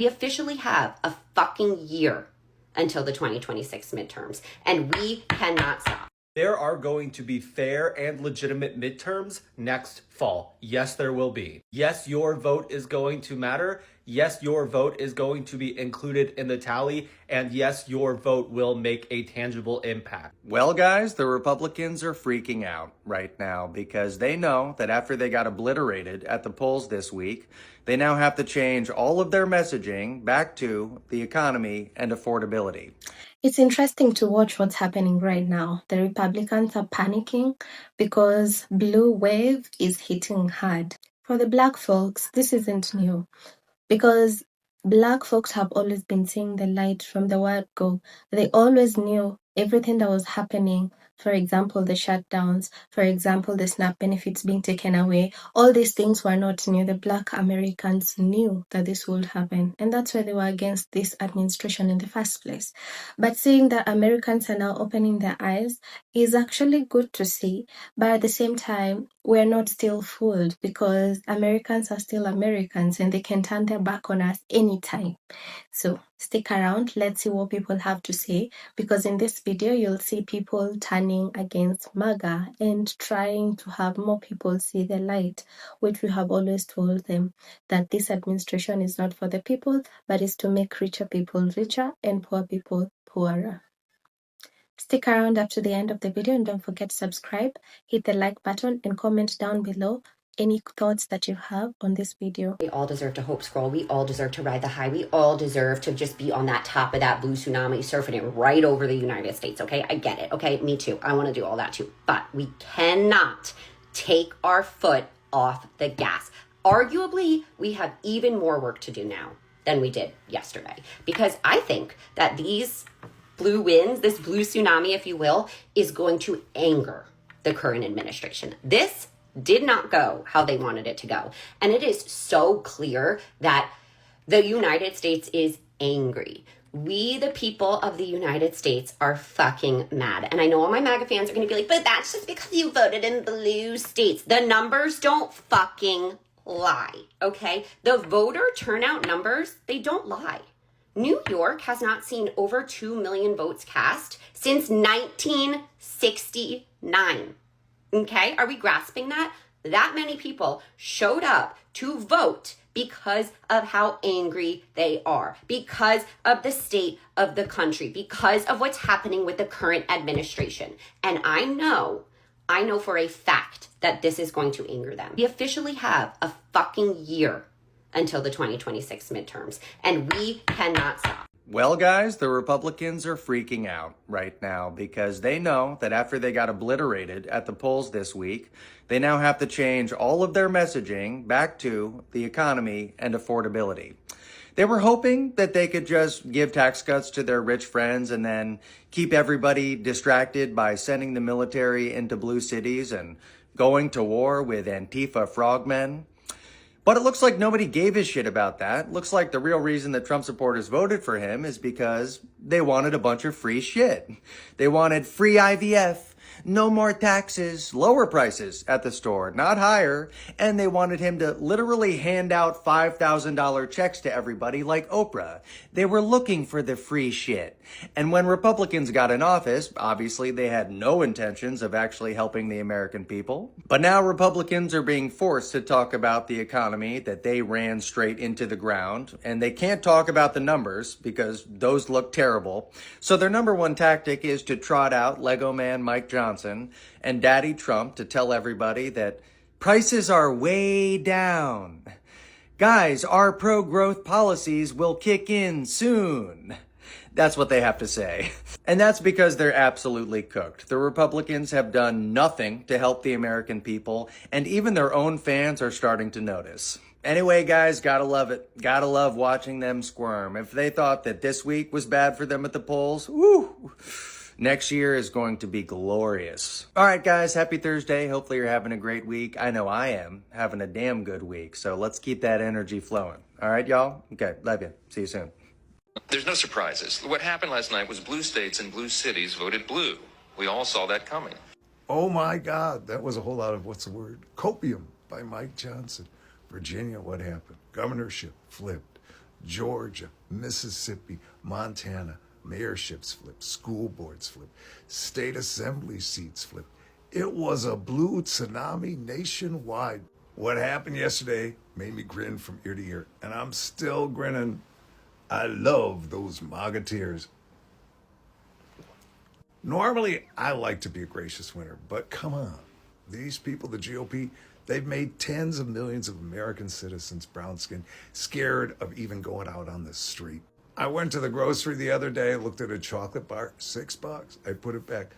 We officially have a fucking year until the 2026 midterms, and we cannot stop. There are going to be fair and legitimate midterms next fall. Yes, there will be. Yes, your vote is going to matter. Yes, your vote is going to be included in the tally. And yes, your vote will make a tangible impact. Well, guys, the Republicans are freaking out right now because they know that after they got obliterated at the polls this week, they now have to change all of their messaging back to the economy and affordability. It's interesting to watch what's happening right now. The Republicans are panicking because blue wave is hitting hard. For the Black folks, this isn't new because Black folks have always been seeing the light from the word go. They always knew everything that was happening. For example, the shutdowns, for example, the SNAP benefits being taken away. All these things were not new. The Black Americans knew that this would happen. And that's why they were against this administration in the first place. But seeing that Americans are now opening their eyes is actually good to see. But at the same time, we're not still fooled because Americans are still Americans and they can turn their back on us anytime. So stick around, let's see what people have to say, because in this video you'll see people turning against MAGA and trying to have more people see the light, which we have always told them that this administration is not for the people, but is to make richer people richer and poor people poorer. Stick around up to the end of the video and don't forget to subscribe, hit the like button and comment down below any thoughts that you have on this video. We all deserve to hope scroll. We all deserve to ride the high. We all deserve to just be on that top of that blue tsunami, surfing it right over the United States, okay? I get it, okay? Me too. I want to do all that too. But we cannot take our foot off the gas. Arguably, we have even more work to do now than we did yesterday. Because I think that these blue winds, this blue tsunami, if you will, is going to anger the current administration. This did not go how they wanted it to go. And it is so clear that the United States is angry. We, the people of the United States, are fucking mad. And I know all my MAGA fans are going to be like, but that's just because you voted in blue states. The numbers don't fucking lie, okay? The voter turnout numbers, they don't lie. New York has not seen over 2 million votes cast since 1969. Okay, are we grasping that? That many people showed up to vote because of how angry they are, because of the state of the country, because of what's happening with the current administration. And I know for a fact that this is going to anger them. We officially have a fucking year until the 2026 midterms, and we cannot stop. Well, guys, the Republicans are freaking out right now because they know that after they got obliterated at the polls this week, they now have to change all of their messaging back to the economy and affordability. They were hoping that they could just give tax cuts to their rich friends and then keep everybody distracted by sending the military into blue cities and going to war with Antifa frogmen. But it looks like nobody gave a shit about that. Looks like the real reason that Trump supporters voted for him is because they wanted a bunch of free shit. They wanted free IVF, no more taxes, lower prices at the store, not higher. And they wanted him to literally hand out $5,000 checks to everybody like Oprah. They were looking for the free shit. And when Republicans got in office, obviously they had no intentions of actually helping the American people. But now Republicans are being forced to talk about the economy that they ran straight into the ground. And they can't talk about the numbers because those look terrible. So their number one tactic is to trot out Lego Man Mike Johnson and Daddy Trump to tell everybody that prices are way down. Guys, our pro-growth policies will kick in soon. That's what they have to say. And that's because they're absolutely cooked. The Republicans have done nothing to help the American people, and even their own fans are starting to notice. Anyway, guys, gotta love it. Gotta love watching them squirm. If they thought that this week was bad for them at the polls, woo! Next year is going to be glorious. All right, guys, happy Thursday. Hopefully you're having a great week. I know I am having a damn good week. So let's keep that energy flowing. All right, y'all? Okay, love you. See you soon. There's no surprises. What happened last night was blue states and blue cities voted blue. We all saw that coming. Oh my God, that was a whole lot of, what's the word? Copium by Mike Johnson. Virginia, what happened? Governorship flipped. Georgia, Mississippi, Montana, mayorships flipped, school boards flipped, state assembly seats flipped. It was a blue tsunami nationwide. What happened yesterday made me grin from ear to ear, and I'm still grinning. I love those MAGA tears. Normally, I like to be a gracious winner, but come on. These people, the GOP, they've made tens of millions of American citizens, brown skinned, scared of even going out on the street. I went to the grocery the other day, looked at a chocolate bar, $6. I put it back.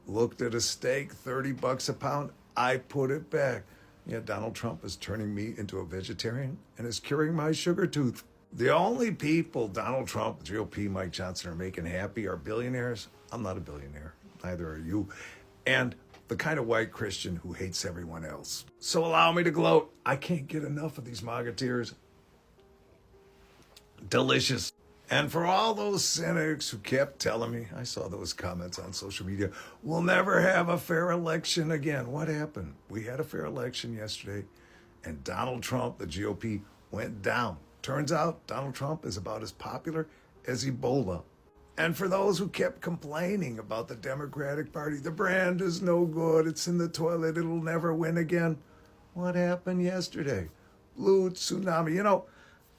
Looked at a steak, $30 a pound. I put it back. Yeah, Donald Trump is turning me into a vegetarian and is curing my sugar tooth. The only people Donald Trump, GOP, Mike Johnson are making happy are billionaires. I'm not a billionaire. Neither are you. And the kind of white Christian who hates everyone else. So allow me to gloat. I can't get enough of these MAGA tears. Delicious. And for all those cynics who kept telling me, I saw those comments on social media, we'll never have a fair election again. What happened? We had a fair election yesterday, and Donald Trump, the GOP, went down. Turns out Donald Trump is about as popular as Ebola. And for those who kept complaining about the Democratic Party, the brand is no good, it's in the toilet, it'll never win again. What happened yesterday? Blue tsunami. You know,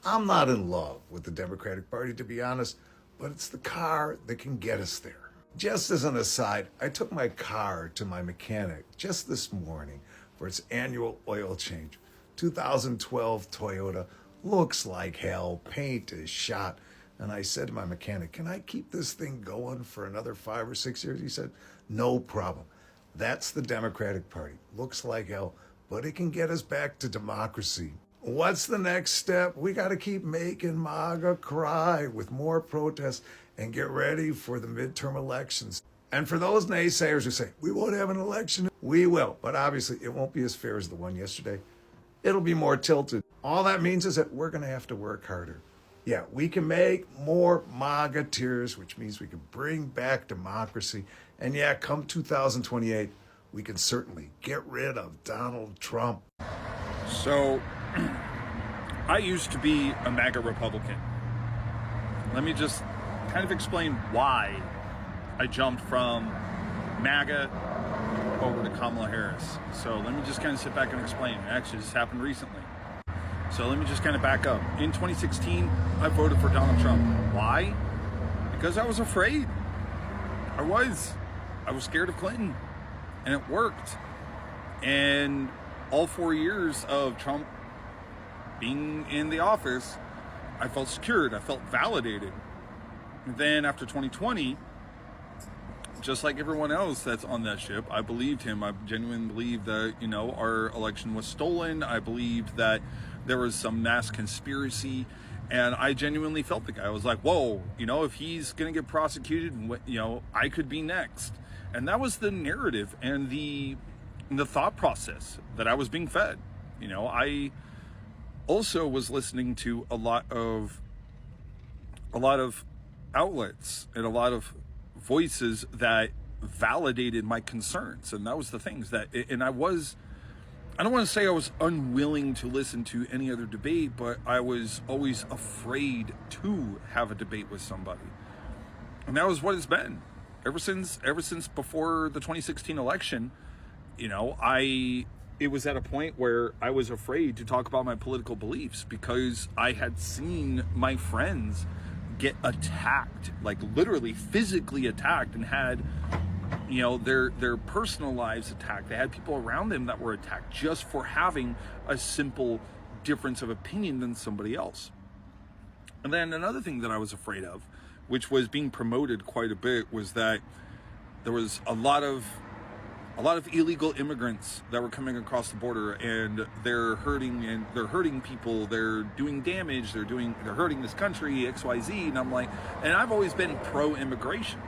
I'm not in love with the Democratic Party, to be honest, but it's the car that can get us there. Just as an aside, I took my car to my mechanic just this morning for its annual oil change. 2012 Toyota, looks like hell, paint is shot. And I said to my mechanic, can I keep this thing going for another 5 or 6 years? He said, no problem. That's the Democratic Party. Looks like hell, but it can get us back to democracy. What's the next step? We got to keep making MAGA cry with more protests and get ready for the midterm elections. And for those naysayers who say, we won't have an election, we will. But obviously, it won't be as fair as the one yesterday. It'll be more tilted. All that means is that we're going to have to work harder. Yeah, we can make more MAGA tears, which means we can bring back democracy. And yeah, come 2028, we can certainly get rid of Donald Trump. So, I used to be a MAGA Republican. Let me just kind of explain why I jumped from MAGA over to Kamala Harris. So let me just kind of sit back and explain. It actually just happened recently. So let me just kind of back up. In 2016, I voted for Donald Trump. Why? Because I was afraid. I was scared of Clinton. And it worked. And all 4 years of Trump being in the office, I felt secured. I felt validated. And then after 2020, just like everyone else that's on that ship, I believed him. I genuinely believed that, our election was stolen. I believed that there was some mass conspiracy. And I genuinely felt the guy. I was like, whoa, if he's going to get prosecuted, I could be next. And that was the narrative and the thought process that I was being fed. I also was listening to a lot of outlets and a lot of voices that validated my concerns. And that was the things that, and I don't want to say I was unwilling to listen to any other debate, but I was always afraid to have a debate with somebody. And that was what it's been ever since before the 2016 election. It was at a point where I was afraid to talk about my political beliefs because I had seen my friends get attacked, like literally physically attacked, and had their personal lives attacked. They had people around them that were attacked just for having a simple difference of opinion than somebody else. And then another thing that I was afraid of, which was being promoted quite a bit, was that there was a lot of illegal immigrants that were coming across the border, and they're hurting people, they're doing damage, they're hurting this country, XYZ. And I'm like, and I've always been pro-immigration.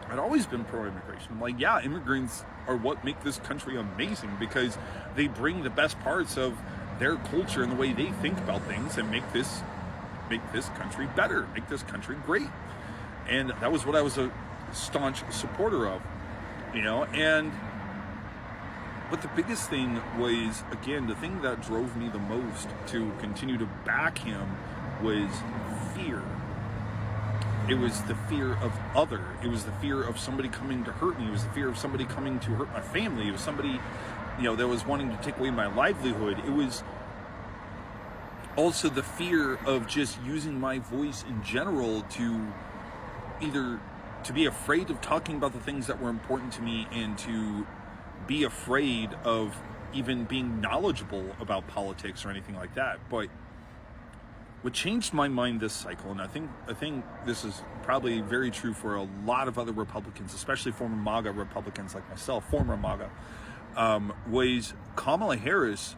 I'd always been pro-immigration. I'm like, yeah, immigrants are what make this country amazing because they bring the best parts of their culture and the way they think about things and make this country better, make this country great. And that was what I was a staunch supporter of, but the biggest thing was, again, the thing that drove me the most to continue to back him was fear. It was the fear of other. It was the fear of somebody coming to hurt me. It was the fear of somebody coming to hurt my family. It was somebody, that was wanting to take away my livelihood. It was also the fear of just using my voice in general to either to be afraid of talking about the things that were important to me and to be afraid of even being knowledgeable about politics or anything like that. But what changed my mind this cycle, and I think this is probably very true for a lot of other Republicans, especially former MAGA Republicans like myself, former MAGA, was Kamala Harris.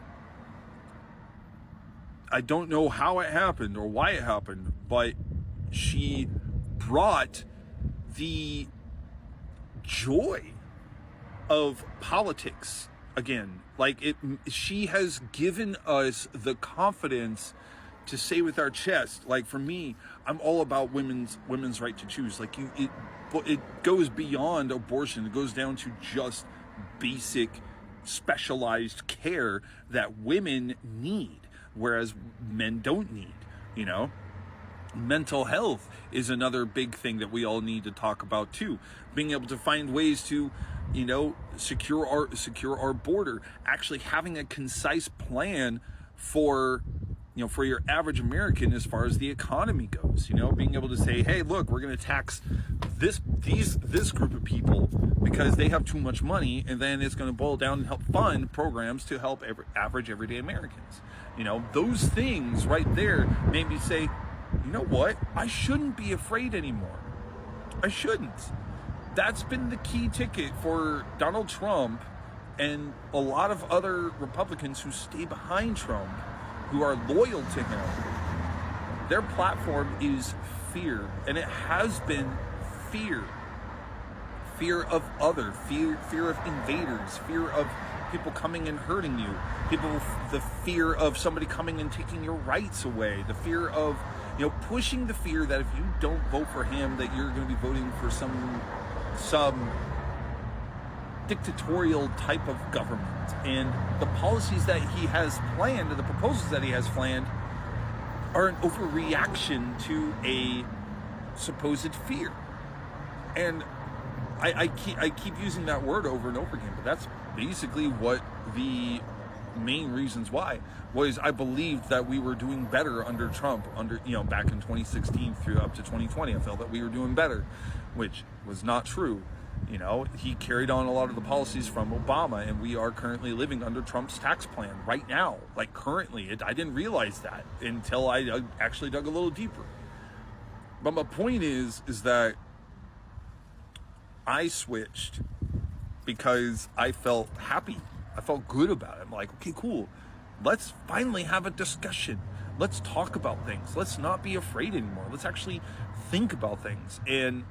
I don't know how it happened or why it happened, but she brought the joy of politics again. She has given us the confidence to say with our chest, like for me, I'm all about women's right to choose. It goes beyond abortion. It goes down to just basic specialized care that women need, whereas men don't need, Mental health is another big thing that we all need to talk about too. Being able to find ways to, secure our border, actually having a concise plan for your average American as far as the economy goes, being able to say, hey, look, we're going to tax this group of people because they have too much money, and then it's going to boil down and help fund programs to help average everyday Americans. Those things right there made me say, you know what? I shouldn't be afraid anymore. I shouldn't. That's been the key ticket for Donald Trump and a lot of other Republicans who stay behind Trump, who are loyal to him. Their platform is fear, and it has been fear. Fear of other, fear of invaders, fear of people coming and hurting you, the fear of somebody coming and taking your rights away, the fear of, pushing the fear that if you don't vote for him, that you're going to be voting for some dictatorial type of government. And the policies that he has planned, and the proposals that he has planned, are an overreaction to a supposed fear. And I keep using that word over and over again, but that's basically what the main reasons why was. I believed that we were doing better under Trump, back in 2016 through up to 2020. I felt that we were doing better, which was not true. He carried on a lot of the policies from Obama, and we are currently living under Trump's tax plan right now. Currently, I didn't realize that until I actually dug a little deeper. But my point is that I switched because I felt happy. I felt good about it. I'm like, okay, cool. Let's finally have a discussion. Let's talk about things. Let's not be afraid anymore. Let's actually think about things. And,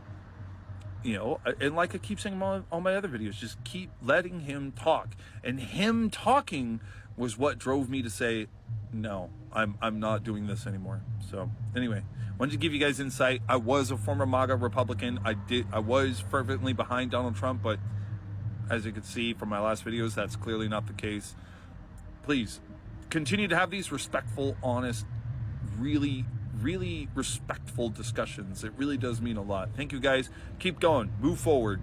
and like I keep saying on all my other videos, just keep letting him talk. And him talking was what drove me to say, no, I'm not doing this anymore. So anyway, wanted to give you guys insight. I was a former MAGA Republican. I was fervently behind Donald Trump, but as you can see from my last videos, that's clearly not the case. Please continue to have these respectful, honest, really, really respectful discussions. It really does mean a lot. Thank you guys. Keep going. Move forward.